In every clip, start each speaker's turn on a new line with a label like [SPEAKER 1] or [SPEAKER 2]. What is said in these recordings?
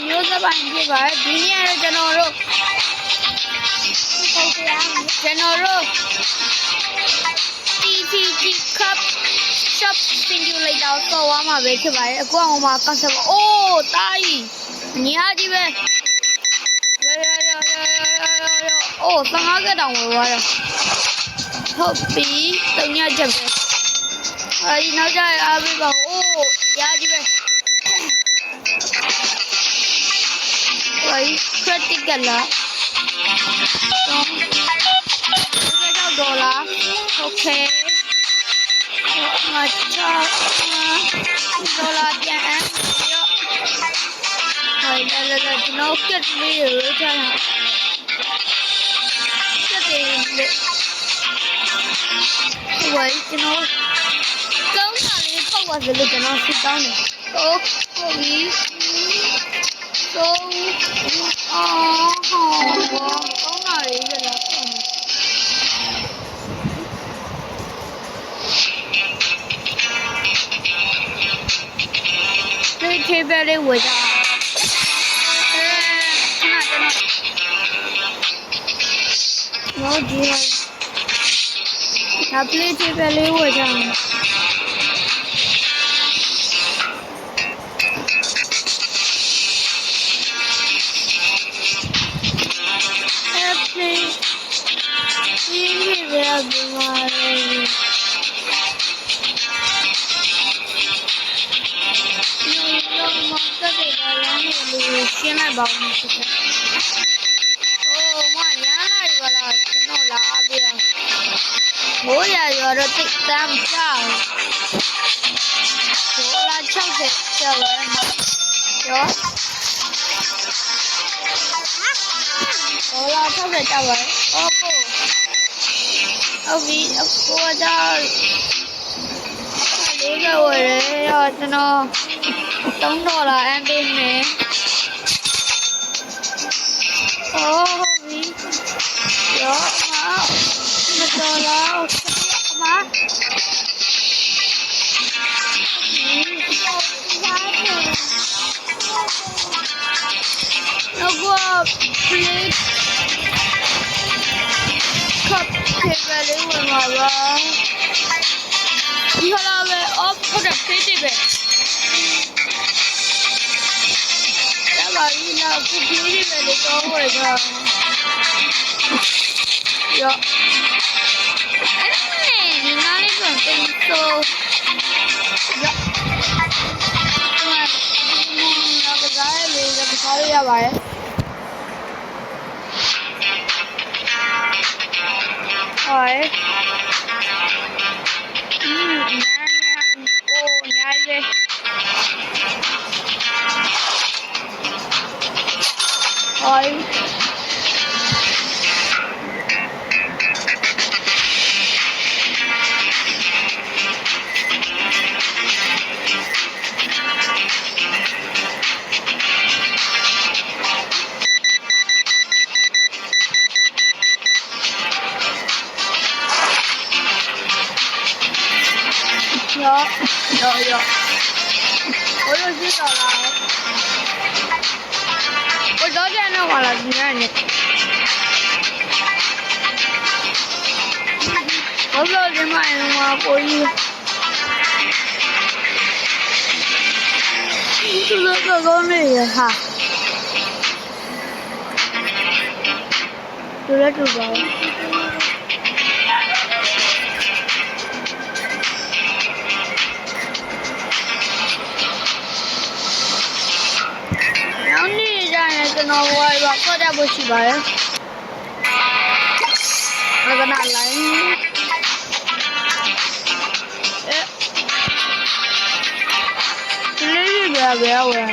[SPEAKER 1] မျိုးစပိုင်းဖြစ်ပါတယ်ဒီနေ့ကတော့ကျွန်တော်တို့TTG Cup Shop Simulator ဆော်ဝါမှာပဲဖြစ်ပါတယ်အခုအောင်မှာ concept အိုးတာကြီးညီဟာကြီးပဲအိုး15ကတောင်ဝယ်သွားတယ်ဟုတ်ပြီတုံညချက်ပဲအဲဒီနောက်ကျအားပေးပါအိုးညာကြီးပဲcredit ကလာ$$โอเคมาจ้า$ပြန်အမ်းရောဟိုလာကျွန်တော်ကတ်လေးရချာကတ်လေးဟိုကျွန်တော်ကောင်းတာလေးပေါက်ပါစေလို့ကျွန်တော်စစ်တောင်းတယ်ဟုတ်ပြီတော့ကောင်းတာလေးကြလားခေပဲလေးဝေတာနော်ဒီဟာပလေးခေပဲလေးဝေတာရှင်းလိုက်ပါဦးမယ်ဖြစ်တယ်။အိုးမညာလိုက်ပါလားကျွန်တော်လာအားပေးအောင်။ဘိုးရရောတော့တိတ်တမ်းကြောက်။ဒေါ်လာ60ကျော်တယ်နော်။ကျော်ဒေါ်လာ60ကျော်ပါ။အော်ကိုဟုတ်ပြီအခုတော့လေးကဝယ်ရတော့ကျွန်တော်$3အမ်းပေးမယ်။ဟုတ်ပြီရော$2မနောက် plate cup ခေပဲလေးဝင်ပါပါဒီဟာလာပဲ off ဟုတ်တယ် plate ပဲပါရီလာကူပီးရီပဲတော့ဝယ်ကြရောဒီနားလေးကတင်ဆိုရောကစားလေးကစားရပါတယ်ဟိုးညာရဲ့Oi. Yo. Ôi gì đó là ôi đó ra nó gọi là gì này có giờ thì mày mà có gì cái con này hả tôi đã được rồi nó quay vào có đeo bôi chỉ bài cái nào lấy lấy về béo về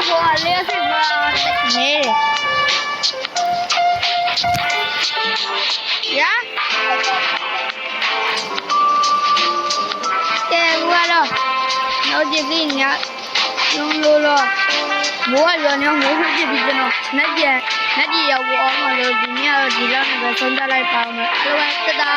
[SPEAKER 1] 我连水嘛没呀？对，我了，我这给人家用了，我了呢，我手机比较那天要我嘛了，今年要提了那个存下来包嘛，阿拉喂，哒哒。